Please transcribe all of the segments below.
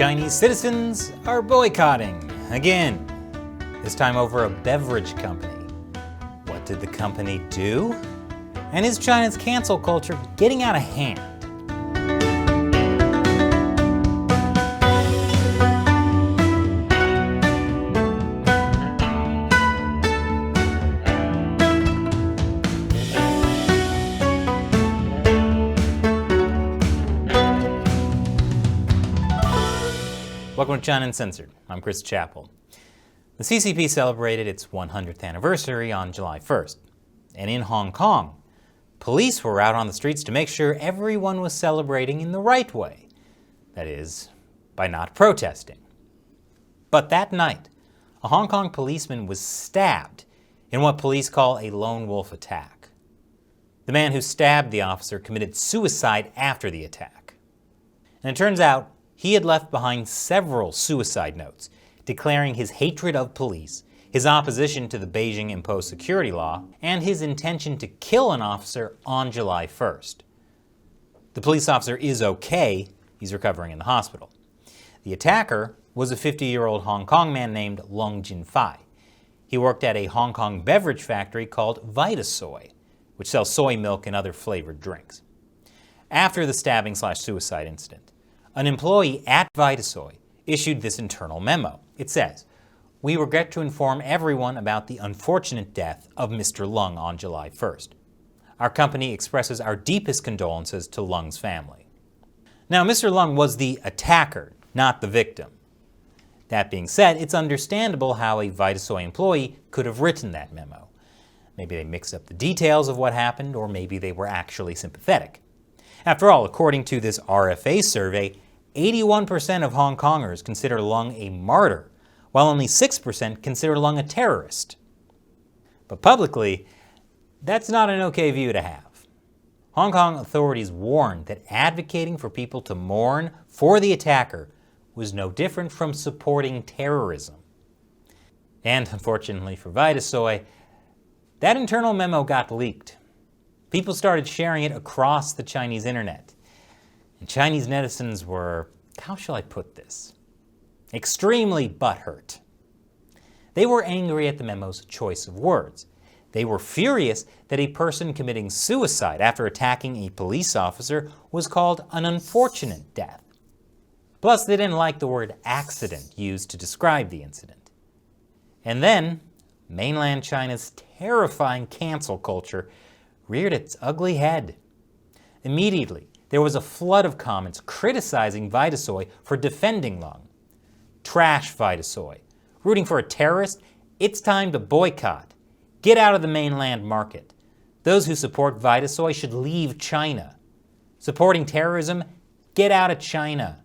Chinese citizens are boycotting again, this time over a beverage company. What did the company do? And is China's cancel culture getting out of hand? Welcome to China Uncensored. I'm Chris Chappell. The CCP celebrated its 100th anniversary on July 1st. And in Hong Kong, police were out on the streets to make sure everyone was celebrating in the right way. That is, by not protesting. But that night, a Hong Kong policeman was stabbed in what police call a lone wolf attack. The man who stabbed the officer committed suicide after the attack. And it turns out he had left behind several suicide notes declaring his hatred of police, his opposition to the Beijing-imposed security law, and his intention to kill an officer on July 1st. The police officer is okay. He's recovering in the hospital. The attacker was a 50-year-old Hong Kong man named Long Jinfai. He worked at a Hong Kong beverage factory called Vitasoy, which sells soy milk and other flavored drinks. After the stabbing/suicide incident, an employee at Vitasoy issued this internal memo. It says, "We regret to inform everyone about the unfortunate death of Mr. Lung on July 1st. Our company expresses our deepest condolences to Lung's family." Now, Mr. Lung was the attacker, not the victim. That being said, it's understandable how a Vitasoy employee could have written that memo. Maybe they mixed up the details of what happened, or maybe they were actually sympathetic. After all, according to this RFA survey, 81% of Hong Kongers consider Lung a martyr, while only 6% consider Lung a terrorist. But publicly, that's not an okay view to have. Hong Kong authorities warned that advocating for people to mourn for the attacker was no different from supporting terrorism. And unfortunately for Vitasoy, that internal memo got leaked. People started sharing it across the Chinese internet. And Chinese netizens were, how shall I put this, extremely butthurt. They were angry at the memo's choice of words. They were furious that a person committing suicide after attacking a police officer was called an unfortunate death. Plus, they didn't like the word accident used to describe the incident. And then, mainland China's terrifying cancel culture reared its ugly head. Immediately, there was a flood of comments criticizing Vitasoy for defending Lung. Trash Vitasoy. Rooting for a terrorist? It's time to boycott. Get out of the mainland market. Those who support Vitasoy should leave China. Supporting terrorism? Get out of China.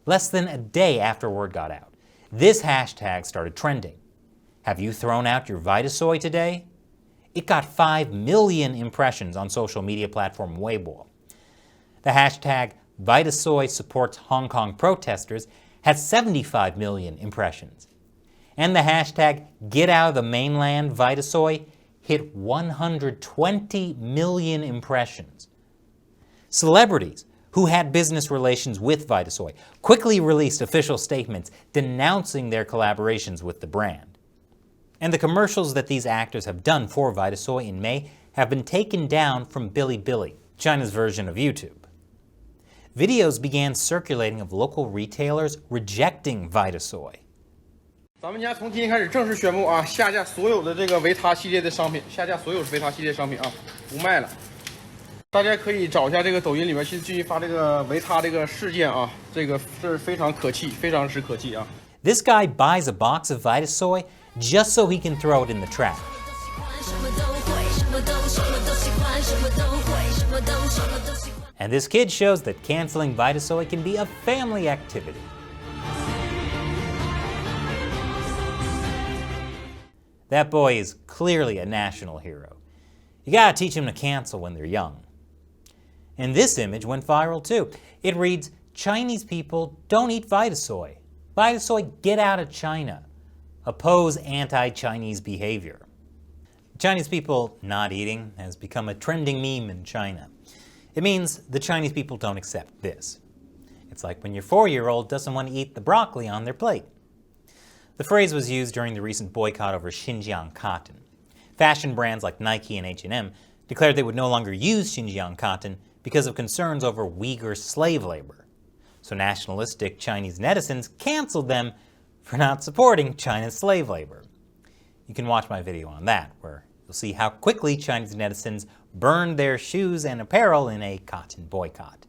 Less than a day after word got out, this hashtag started trending. Have you thrown out your Vitasoy today? It got 5 million impressions on social media platform Weibo. The hashtag Vitasoy supports Hong Kong protesters has 75 million impressions. And the hashtag Get Out of the Mainland Vitasoy hit 120 million impressions. Celebrities who had business relations with Vitasoy quickly released official statements denouncing their collaborations with the brand. And the commercials that these actors have done for Vitasoy in May have been taken down from Bilibili, China's version of YouTube. Videos began circulating of local retailers rejecting Vitasoy. 咱们家从今天开始正式宣布啊，下架所有的这个维他系列的商品，下架所有维他系列商品啊，不卖了。大家可以找一下这个抖音里面去继续发这个维他这个事件啊，这个是非常可气，非常之可气啊。This guy buys a box of Vitasoy just so he can throw it in the trash. And this kid shows that canceling Vitasoy can be a family activity. That boy is clearly a national hero. You gotta teach him to cancel when they're young. And this image went viral too. It reads, "Chinese people don't eat Vitasoy. Vitasoy, get out of China. Oppose anti-Chinese behavior." Chinese people not eating has become a trending meme in China. It means the Chinese people don't accept this. It's like when your 4-year-old doesn't want to eat the broccoli on their plate. The phrase was used during the recent boycott over Xinjiang cotton. Fashion brands like Nike and H&M declared they would no longer use Xinjiang cotton because of concerns over Uyghur slave labor. So nationalistic Chinese netizens canceled them for not supporting China's slave labor. You can watch my video on that, where you'll see how quickly Chinese netizens burned their shoes and apparel in a cotton boycott.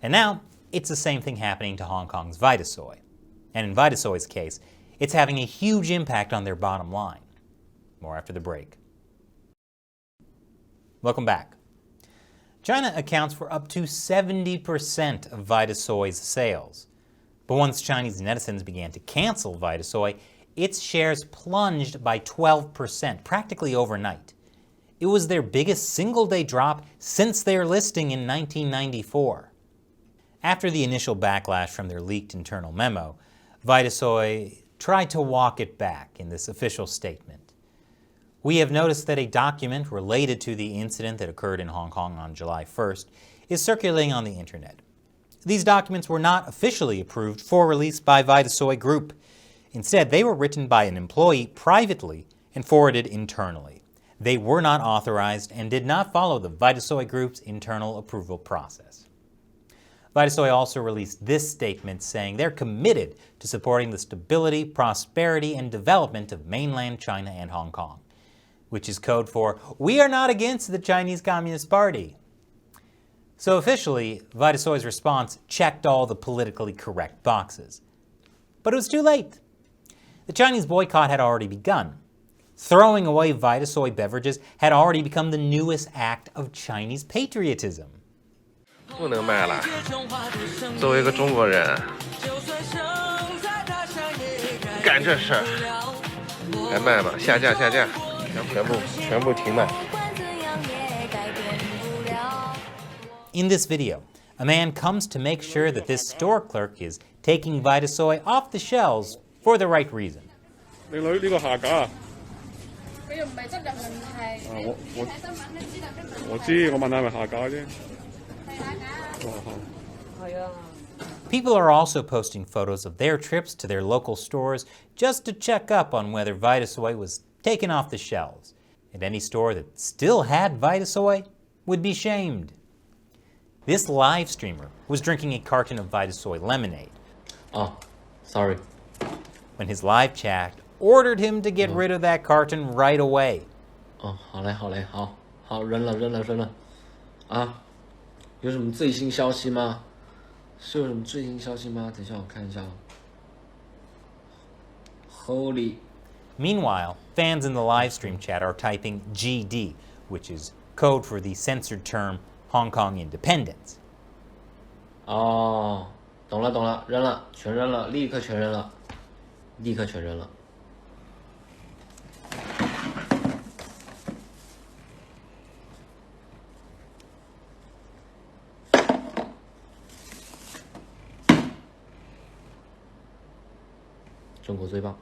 And now, it's the same thing happening to Hong Kong's Vitasoy. And in Vitasoy's case, it's having a huge impact on their bottom line. More after the break. Welcome back. China accounts for up to 70% of Vitasoy's sales. But once Chinese netizens began to cancel Vitasoy, its shares plunged by 12%, practically overnight. It was their biggest single-day drop since their listing in 1994. After the initial backlash from their leaked internal memo, Vitasoy tried to walk it back in this official statement. We have noticed that a document related to the incident that occurred in Hong Kong on July 1st is circulating on the internet. These documents were not officially approved for release by Vitasoy Group. Instead, they were written by an employee privately and forwarded internally. They were not authorized and did not follow the Vitasoy Group's internal approval process. Vitasoy also released this statement saying they're committed to supporting the stability, prosperity, and development of mainland China and Hong Kong, which is code for, we are not against the Chinese Communist Party. So officially, Vitasoy's response checked all the politically correct boxes. But it was too late. The Chinese boycott had already begun. Throwing away Vitasoy beverages had already become the newest act of Chinese patriotism. 不能卖了，作为一个中国人，干这事儿，还卖吗？下架下架，全部停卖。 In this video, a man comes to make sure that this store clerk is taking Vitasoy off the shelves for the right reason. 靚女呢個下架啊！佢又唔係質量問題。我知，我問下係咪下架啫。係下架。係啊。 People are also posting photos of their trips to their local stores just to check up on whether Vitasoy was taken off the shelves. And any store that still had Vitasoy would be shamed. This live streamer was drinking a carton of Vitasoy lemonade. Oh, sorry. When his live chat ordered him to get rid of that carton right away. 哦，好嘞，好嘞，好，扔了。啊，有什么最新消息吗？是有什么最新消息吗？等一下我看一下。Holy. Meanwhile, fans in the live stream chat are typing GD, which is code for the censored term Hong Kong independence. 哦，懂了，扔了，全扔了，立刻全扔了。中国最棒。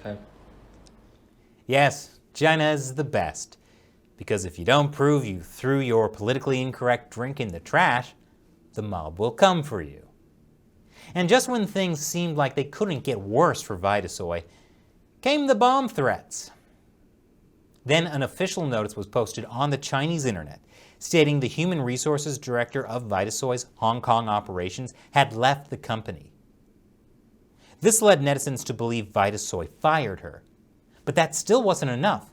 开了。 Yes, China is the best. Because if you don't prove you threw your politically incorrect drink in the trash, the mob will come for you. And just when things seemed like they couldn't get worse for Vitasoy, came the bomb threats. Then an official notice was posted on the Chinese internet stating the human resources director of Vitasoy's Hong Kong operations had left the company. This led netizens to believe Vitasoy fired her. But that still wasn't enough.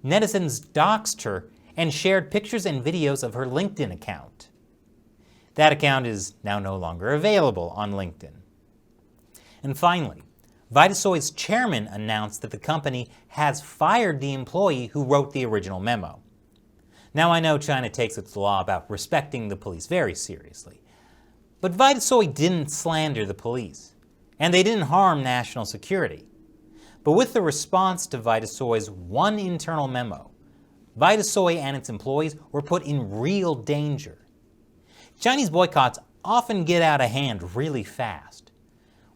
Netizens doxed her and shared pictures and videos of her LinkedIn account. That account is now no longer available on LinkedIn. And finally, Vitasoy's chairman announced that the company has fired the employee who wrote the original memo. Now I know China takes its law about respecting the police very seriously. But Vitasoy didn't slander the police, and they didn't harm national security. But with the response to Vitasoy's one internal memo, Vitasoy and its employees were put in real danger. Chinese boycotts often get out of hand really fast.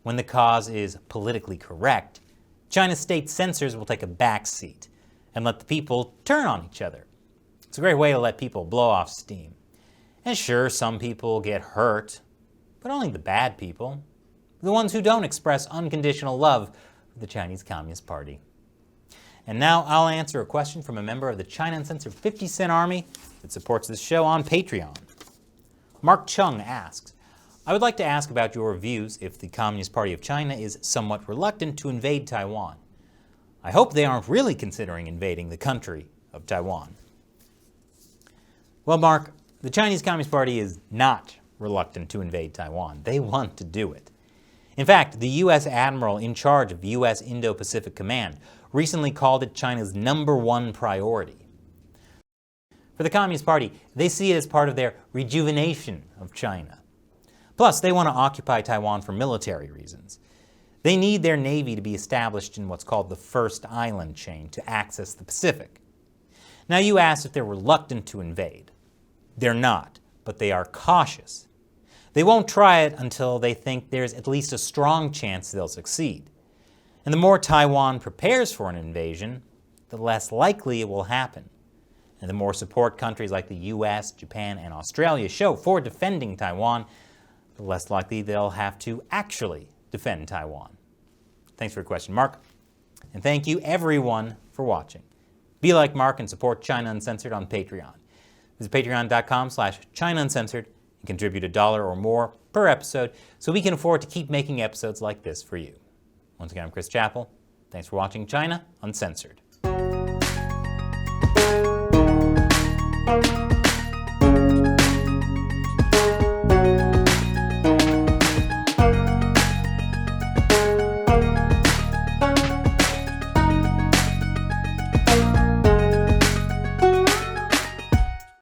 When the cause is politically correct, China's state censors will take a back seat and let the people turn on each other. It's a great way to let people blow off steam. And sure, some people get hurt, but only the bad people, the ones who don't express unconditional love for the Chinese Communist Party. And now I'll answer a question from a member of the China Uncensored 50 Cent Army that supports this show on Patreon. Mark Chung asks, I would like to ask about your views if the Communist Party of China is somewhat reluctant to invade Taiwan. I hope they aren't really considering invading the country of Taiwan. Well, Mark, the Chinese Communist Party is not reluctant to invade Taiwan. They want to do it. In fact, the U.S. Admiral in charge of the U.S. Indo-Pacific Command recently called it China's #1 priority. For the Communist Party, they see it as part of their rejuvenation of China. Plus, they want to occupy Taiwan for military reasons. They need their navy to be established in what's called the First Island Chain to access the Pacific. Now, you asked if they're reluctant to invade. They're not, but they are cautious. They won't try it until they think there's at least a strong chance they'll succeed. And the more Taiwan prepares for an invasion, the less likely it will happen. And the more support countries like the US, Japan, and Australia show for defending Taiwan, the less likely they'll have to actually defend Taiwan. Thanks for your question, Mark. And thank you, everyone, for watching. Be like Mark and support China Uncensored on Patreon. Visit patreon.com/China Uncensored and contribute $1 or more per episode so we can afford to keep making episodes like this for you. Once again, I'm Chris Chappell. Thanks for watching China Uncensored.